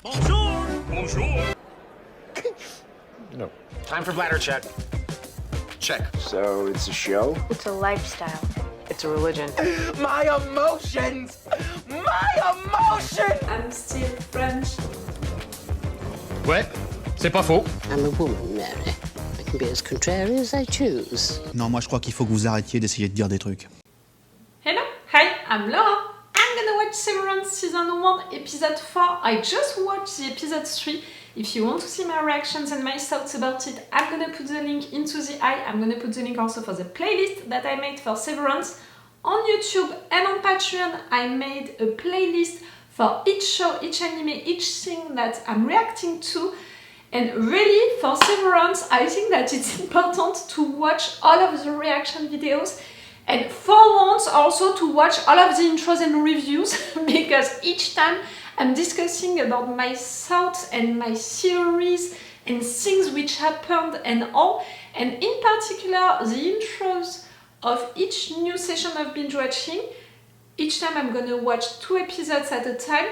Bonjour! Bonjour! No. Time for bladder check. Check. So it's a show? It's a lifestyle. It's a religion. My emotions! My emotions! I'm still French. Ouais, c'est pas faux. I'm a woman, Mary. I can be as contrary as I choose. Non, moi je crois qu'il faut que vous arrêtiez d'essayer de dire des trucs. Hello, hi, I'm Laura. I'm gonna watch Severance Season 1, Episode 4. I just watched the Episode 3. If you want to see my reactions and my thoughts about it, I'm gonna put the link into the eye. I'm gonna put the link also for the playlist that I made for Severance. On YouTube and on Patreon, I made a playlist for each show, each anime, each thing that I'm reacting to. And really, for Severance, I think that it's important to watch all of the reaction videos. And for once, also to watch all of the intros and reviews, because each time I'm discussing about my thoughts and my theories and things which happened and all. And in particular, the intros of each new session of binge watching. Each time I'm gonna watch 2 episodes at a time.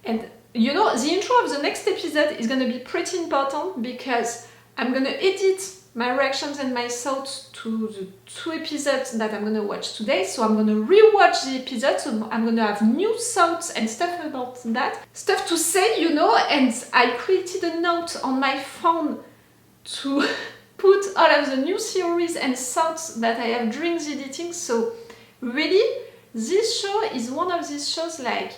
And you know, the intro of the next episode is gonna be pretty important because I'm gonna edit my reactions and my thoughts to the 2 episodes that I'm gonna watch today. So I'm gonna rewatch the episode, so I'm gonna have new thoughts and stuff about that. Stuff to say, you know, and I created a note on my phone to put all of the new theories and thoughts that I have during the editing. So really, this show is one of these shows like,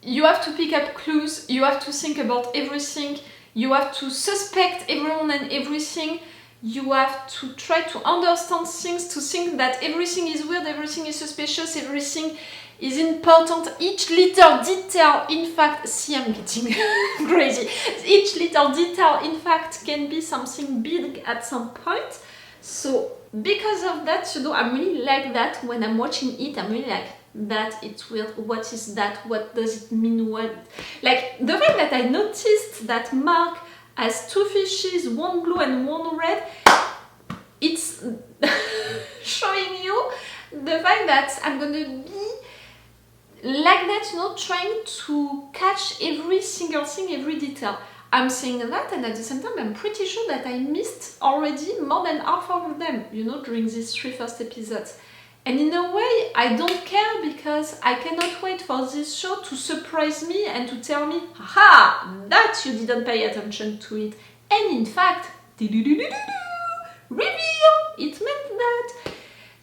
you have to pick up clues, you have to think about everything, you have to suspect everyone and everything. You have to try to understand things, to think that everything is weird, everything is suspicious, everything is important. Each little detail, in fact, see, I'm getting crazy. Each little detail, in fact, can be something big at some point. So, because of that, you know, I'm really like that when I'm watching it. I'm really like, that it's weird. What is that? What does it mean? What? Like, the fact that I noticed that Mark has 2 fishes, one blue and one red, it's showing you the fact that I'm gonna be like that, you know, trying to catch every single thing, every detail. I'm saying that, and at the same time, I'm pretty sure that I missed already more than half of them, you know, during these 3 first episodes. And in a way, I don't care because I cannot wait for this show to surprise me and to tell me, haha, that you didn't pay attention to it. And in fact, reveal, it meant that.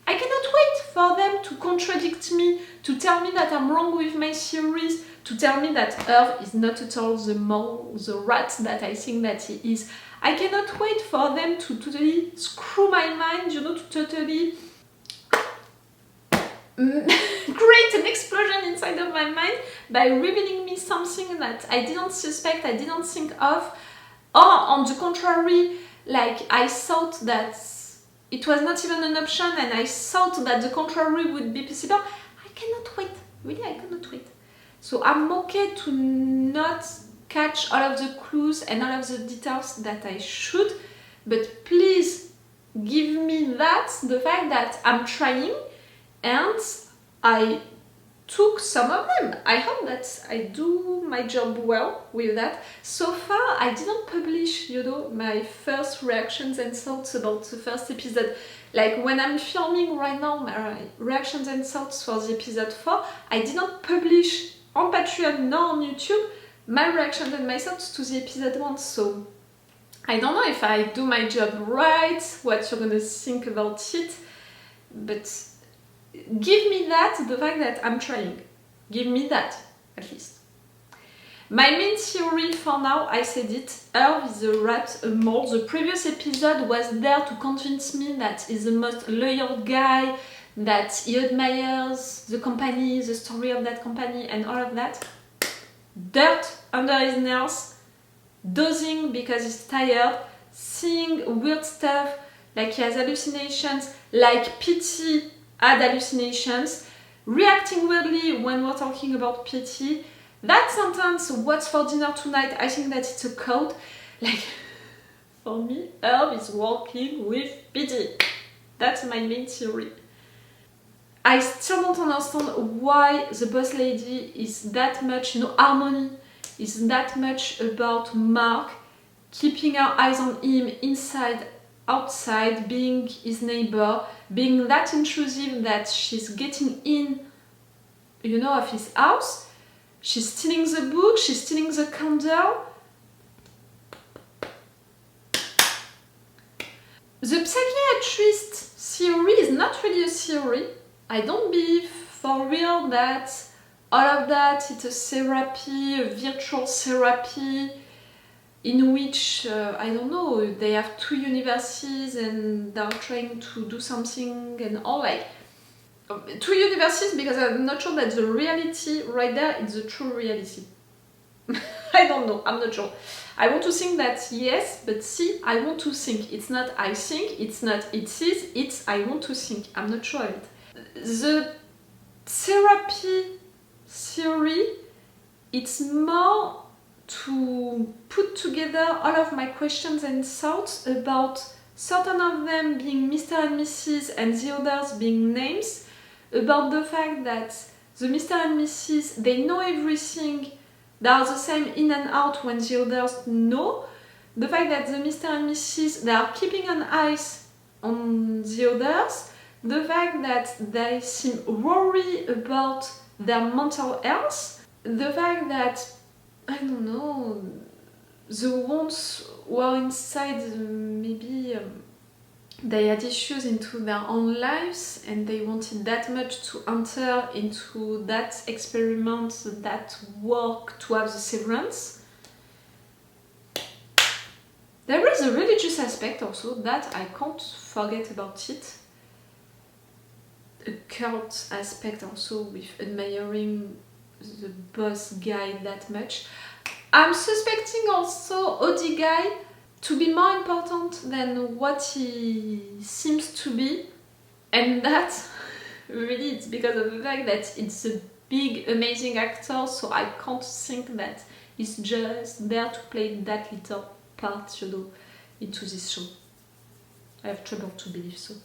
I cannot wait for them to contradict me, to tell me that I'm wrong with my theories, to tell me that Earth is not at all the mole, the rat that I think that he is. I cannot wait for them to totally screw my mind, you know, to totally create an explosion inside of my mind by revealing me something that I didn't suspect, I didn't think of, or on the contrary, like I thought that it was not even an option and I thought that the contrary would be possible. I cannot wait, really I cannot wait. So I'm okay to not catch all of the clues and all of the details that I should, but please give me that, the fact that I'm trying. And I took some of them. I hope that I do my job well with that. So far, I didn't publish, you know, my first reactions and thoughts about the first episode. Like when I'm filming right now my reactions and thoughts for the episode 4, I didn't publish on Patreon nor on YouTube my reactions and my thoughts to the episode 1. So I don't know if I do my job right, what you're gonna think about it, but give me that, the fact that I'm trying. Give me that, at least. My main theory for now, I said it, Earth is a rat, a mole. The previous episode was there to convince me that he's the most loyal guy, that he admires the company, the story of that company, and all of that. Dirt under his nails, dozing because he's tired, seeing weird stuff, like he has hallucinations, like Petey had hallucinations, reacting weirdly when we're talking about Petey. That sentence, what's for dinner tonight, I think that it's a code. Like, for me, Herb is working with Petey. That's my main theory. I still don't understand why the boss lady is that much, you know, harmony is that much about Mark keeping her eyes on him inside, outside, being his neighbor, being that intrusive that she's getting in, of his house. She's stealing the book, she's stealing the candle. The psychiatrist theory is not really a theory. I don't believe for real that all of that it's a therapy, a virtual therapy, in which, I don't know, they have two universes and they're trying to do something and all, like, two universes, because I'm not sure that the reality right there is the true reality. I don't know, I'm not sure. I want to think that yes, but see, I want to think. It's not I think, it's not it is, it's I want to think. I'm not sure of it. The therapy theory, it's more to put together all of my questions and thoughts about certain of them being Mr. and Mrs. and the others being names, about the fact that the Mr. and Mrs. they know everything, they are the same in and out when the others know, the fact that the Mr. and Mrs. they are keeping an eye on the others, the fact that they seem worried about their mental health, the fact that, I don't know, the ones who are inside, maybe they had issues into their own lives and they wanted that much to enter into that experiment, that work to have the severance. There is a religious aspect also that I can't forget about it. A cult aspect also with admiring the boss guy that much. I'm suspecting also Audi guy to be more important than what he seems to be, and that really it's because of the fact that it's a big amazing actor, so I can't think that he's just there to play that little part, into this show. I have trouble to believe so.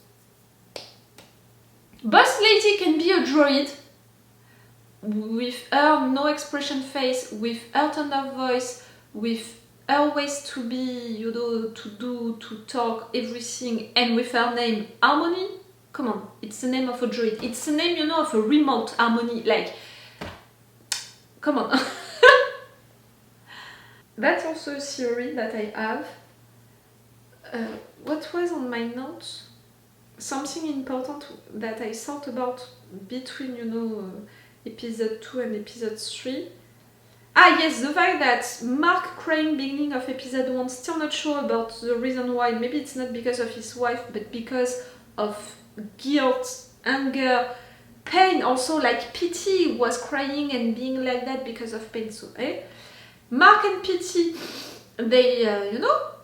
Boss lady can be a droid with her no expression face, with her tone of voice, with her ways to be, to talk, everything, and with her name, Harmony. Come on, it's the name of a droid. It's the name, of a remote Harmony. Like, come on. That's also a theory that I have. What was on my notes? Something important that I thought about between, episode 2 and episode 3. Ah yes, the fact that Mark crying beginning of episode 1, still not sure about the reason why. Maybe it's not because of his wife, but because of guilt, anger, pain. Also, like Petey was crying and being like that because of pain. So, Mark and Petey, they,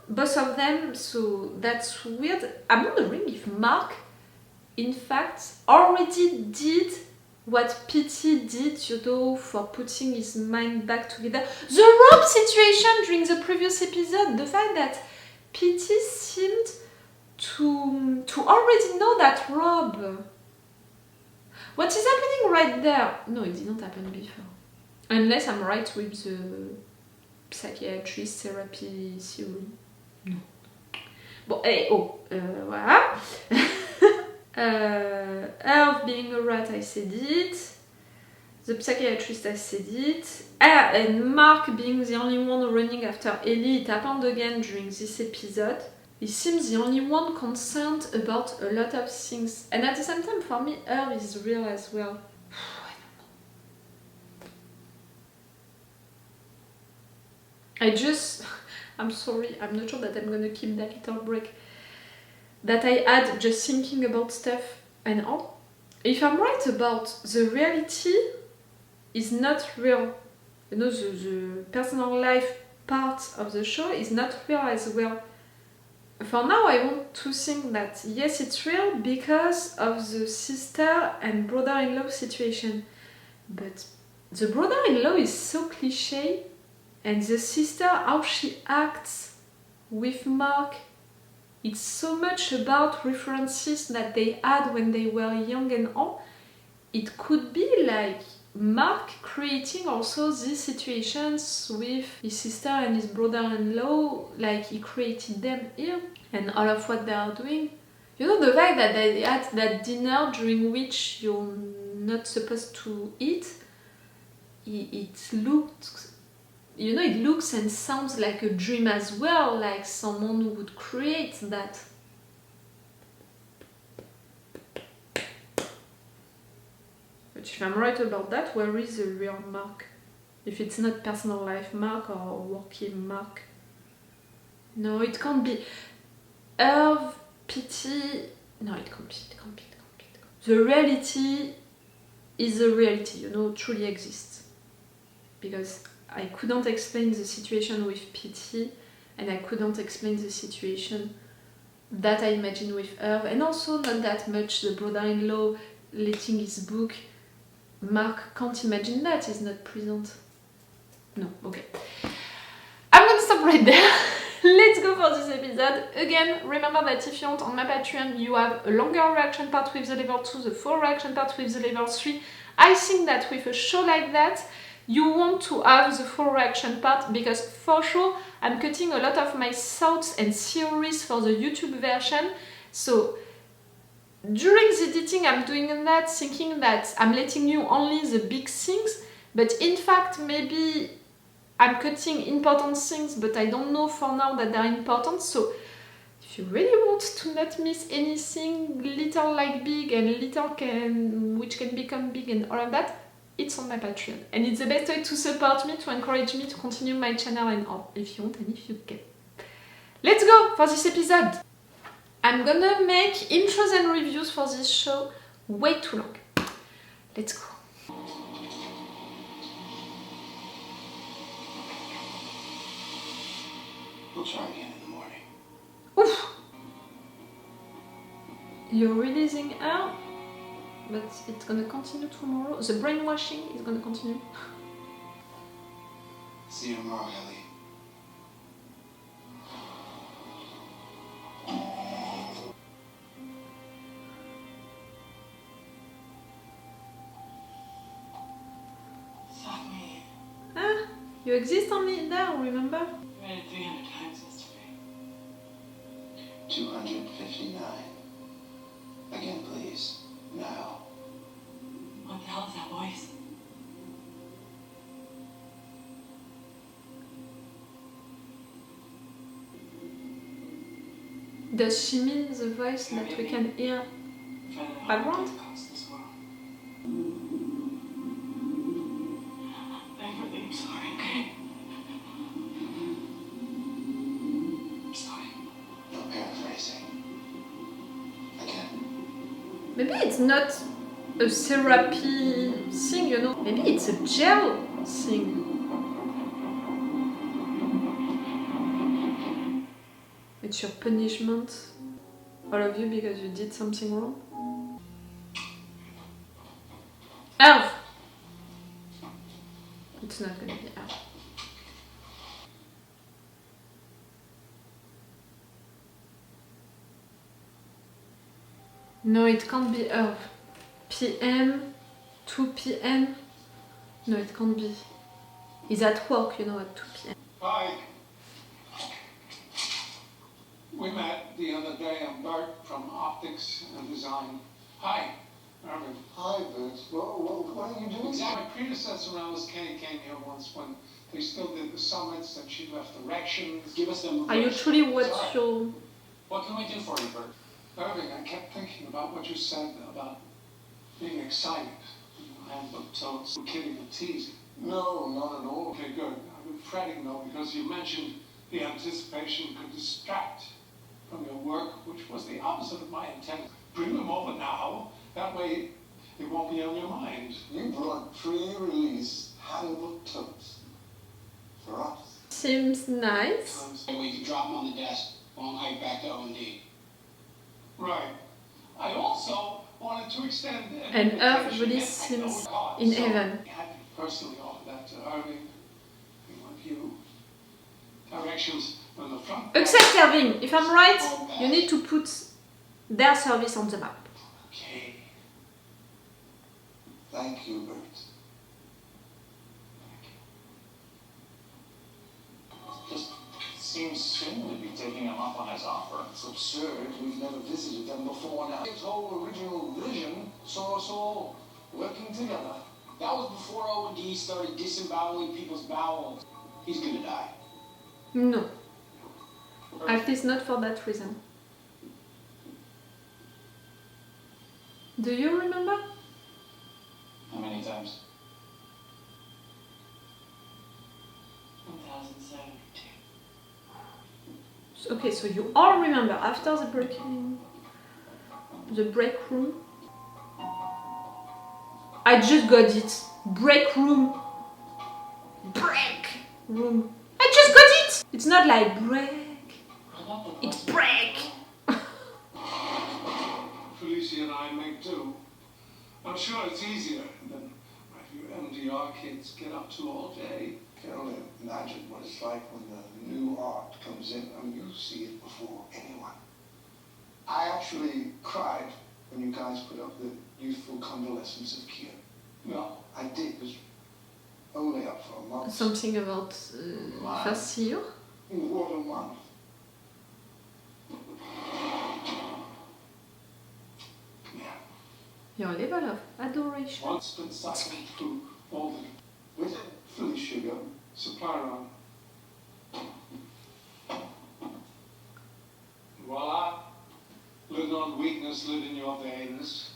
both of them, so that's weird. I'm wondering if Mark, in fact, already did what Petey did, for putting his mind back together. The robe situation during the previous episode, the fact that Petey seemed to already know that robe. What is happening right there? No, it didn't happen before. Unless I'm right with the psychiatrist therapy theory. No. Bon, voilà. Earth being a rat, I said it. The psychiatrist, I said it. And Mark being the only one running after Helly, it happened again during this episode. He seems the only one concerned about a lot of things. And at the same time, for me, Earth is real as well. I'm sorry, I'm not sure that I'm gonna keep that little break that I had just thinking about stuff and all. If I'm right about the reality is not real, the personal life part of the show is not real as well. For now, I want to think that yes, it's real because of the sister and brother-in-law situation. But the brother-in-law is so cliche, and the sister, how she acts with Mark, it's so much about references that they had when they were young and all. It could be like Mark creating also these situations with his sister and his brother-in-law, like he created them here, and all of what they are doing. You know, the fact that they had that dinner during which you're not supposed to eat, it looks, you know, it looks and sounds like a dream as well, like someone would create that. But if I'm right about that, where is the real Mark? If it's not personal life Mark or working Mark? No, it can't be. Irv, Petey... No, it can't be. The reality is the reality, you know, truly exists. Because I couldn't explain the situation with Petey, and I couldn't explain the situation that I imagined with Irv, and also not that much the brother-in-law letting his book. Mark can't imagine that, he's not present. No, okay. I'm gonna stop right there. Let's go for this episode. Again, remember that if you want on my Patreon, you have a longer reaction part with the level 2, the full reaction part with the level 3. I think that with a show like that, you want to have the full reaction part, because for sure, I'm cutting a lot of my thoughts and theories for the YouTube version. So during the editing, I'm doing that, thinking that I'm letting you only the big things, but in fact, maybe I'm cutting important things, but I don't know for now that they're important. So if you really want to not miss anything, little like big and little which can become big and all of that, it's on my Patreon. And it's the best way to support me, to encourage me to continue my channel and all, if you want and if you can. Let's go for this episode! I'm gonna make intros and reviews for this show way too long. Let's go. We'll try again in the morning. Oof! You're releasing her, but it's gonna continue tomorrow. The brainwashing is gonna continue. See you tomorrow, Helly. Ah, you exist only there, remember? You read it 300 times yesterday. 259. Again, please. Now. What the hell is that voice? Does she mean the voice that we can hear background? I'm sorry, okay? I'm sorry. No paraphrasing. Again. Maybe it's not a therapy thing, you know? Maybe it's a jail thing. It's your punishment, all of you, because you did something wrong. Elf! It's not gonna be Elf. No, it can't be Elf. PM, 2 PM. No, it can't be. He's at work, you know, at 2 PM. Hi. We met the other day. I'm Burt from Optics and Design. Hi, Irving. Hi, Burt. Well, what are you doing? Exactly. My predecessor around was Kenny came here once when they still did the summits and she left directions. Give us them. Are you truly what your... What can we do for you, Burt? Irving, I kept thinking about what you said about being excited. I haven't looked so it's kidding and teasing. No, not at all. Okay, good. I've been fretting though because you mentioned the anticipation could distract from your work, which was the opposite of my intent. Bring them over now. That way it won't be on your mind. You brought pre-release handbook totes for us. Seems nice. We can drop them on the desk while I back to O&D. Right. I also wanted to extend And Earth really seems in heaven. I had to personally offer that to Irving. He went you. Directions on the front. Except Irving, if I'm right, you need to put their service on the map. Okay. Thank you, Burt. seems soon to be taking him up on his offer. It's absurd. We've never visited them before now. His whole original vision saw us all working together. That was before O&D started disemboweling people's bowels. He's gonna die. No. At least not for that reason. Do you remember? How many times? 1072. Okay, so you all remember after the break room. I just got it. Break room. Break room. I just got it! It's not like break. It's break. Felicia and I make do. I'm sure it's easier than what you MDR kids get up to all day. I can only imagine what it's like when the new art comes in. I mean, you see it before anyone. I actually cried when you guys put up the youthful convalescence of Kier. No. I did. It was only up for a month. Something about first year. What a month. Yeah. Your level of adoration. Once been cycling through all the With Felicia go. supply run. Voila. Living on weakness, live in your veins.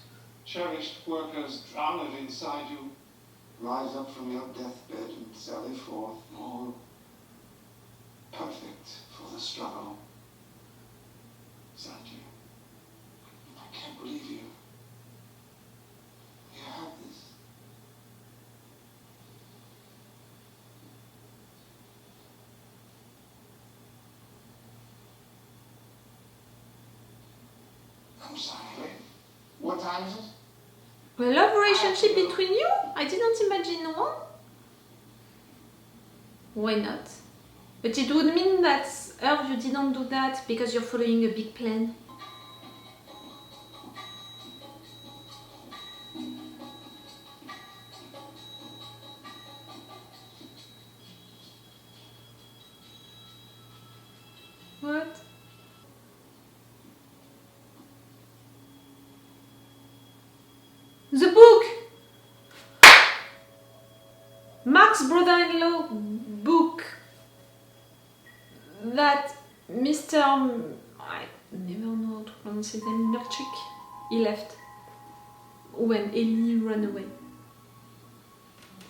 Cherished workers, drown it inside you. Rise up from your deathbed and sally forth, all perfect for the struggle. Sanji, I can't believe you. You have this. I'm sorry. What time is it? A love relationship between you? I didn't imagine one. Why not? But it would mean that Earth, you didn't do that because you're following a big plan. What? The book! Mark's brother-in-law book that Mr. I never know how to pronounce his name, Milchik, he left when Ellie ran away.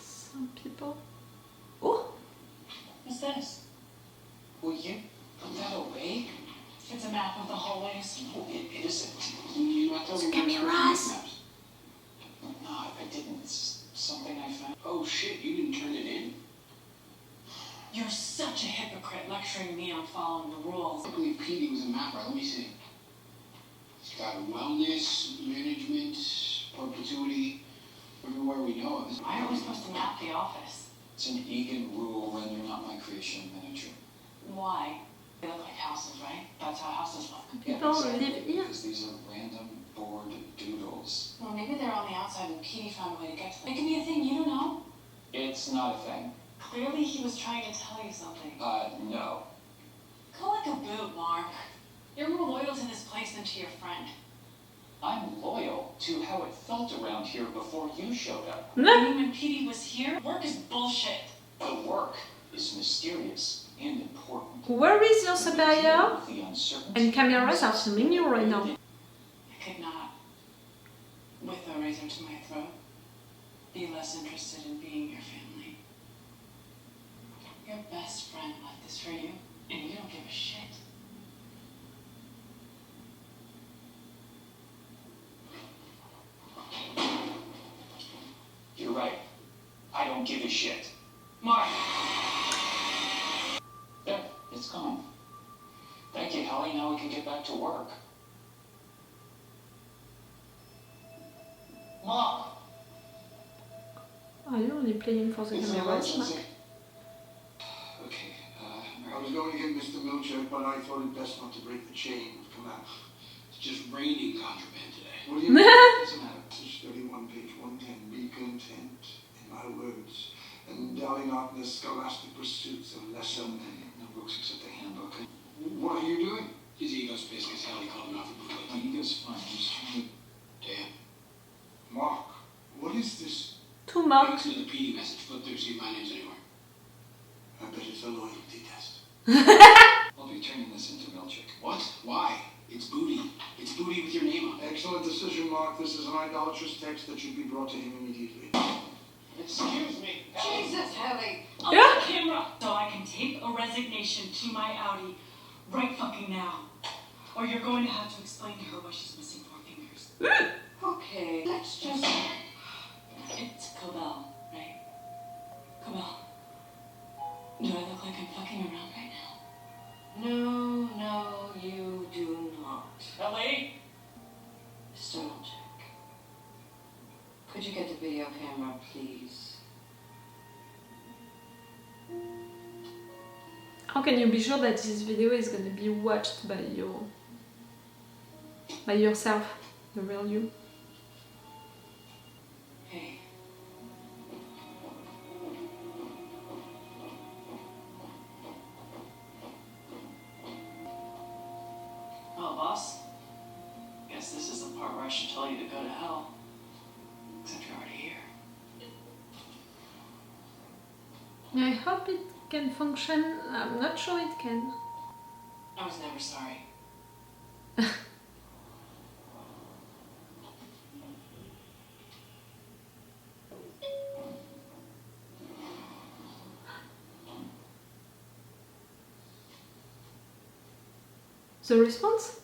Some people... Oh! What's this? Will you put that away? It's a map of the hallways. No, it isn't. You not telling me Cameras. No, I didn't. It's something I found. Oh shit, you didn't turn it in? You're such a hypocrite lecturing me on following the rules. I believe Petey was a mapper. Let me see. It's got wellness, management, perpetuity, everywhere we know of. Why are we supposed to map the office? It's an Egan rule, render not my creation miniature. Why? They look like houses, right? That's how houses look. People live here. Because these are random board doodles. Well, maybe they're on the outside and Petey found a way to get to them. It could be a thing you don't know. It's not a thing. Clearly he was trying to tell you something. No. Go like a boot, Mark. You're more loyal to this place than to your friend. I'm loyal to how it felt around here before you showed up. I mean, when Petey was here, work is bullshit. The work is mysterious and important. Where is your superior? The uncertainty And cameras are filming you right now. I could not, with a razor to my throat, be less interested in being your family. Your best friend left this for you, and you don't give a shit. You're right. I don't give a shit. Mark! There, it's gone. Thank you, Helly. Now we can get back to work. Mom! Are you only playing for the It's an cameras, Mark? emergency. Okay, I was going to get Mr. Milchek, but I thought it best not to break the chain of command. it's just raining contraband today. What do you mean? Doesn't matter. Page 31, page 110. Be content in my words, and dally not in the scholastic pursuits of lesser men. No books except the handbook. What are you doing? His ego's pissed because Helly called him out for bootlegging. My ego's fine. I'm just trying to... Damn. Mark, what is this? Too much. Thanks to the Petey message. Flip through, see if my name's anywhere. I bet it's a loyalty test. I'll be turning this into milkshake. What? Why? It's booty. It's booty with your name on it. Excellent decision, Mark. This is an idolatrous text that should be brought to him immediately. Excuse me. Jesus, Helly. On the camera, so I can tape a resignation to my Audi right fucking now. Or you're going to have to explain to her why she's missing 4 fingers. Okay, let's just... It's Cobell, right? Cobell. Do I look like I'm fucking around right now? No, you do not. Helly? Mr. Object, could you get the video camera, please? How can you be sure that this video is gonna be watched by yourself, the real you? Hey. Oh, boss. Guess this is the part where I should tell you to go to hell. Except you're already here. I hope it can function. I'm not sure it can. I was never sorry. The response?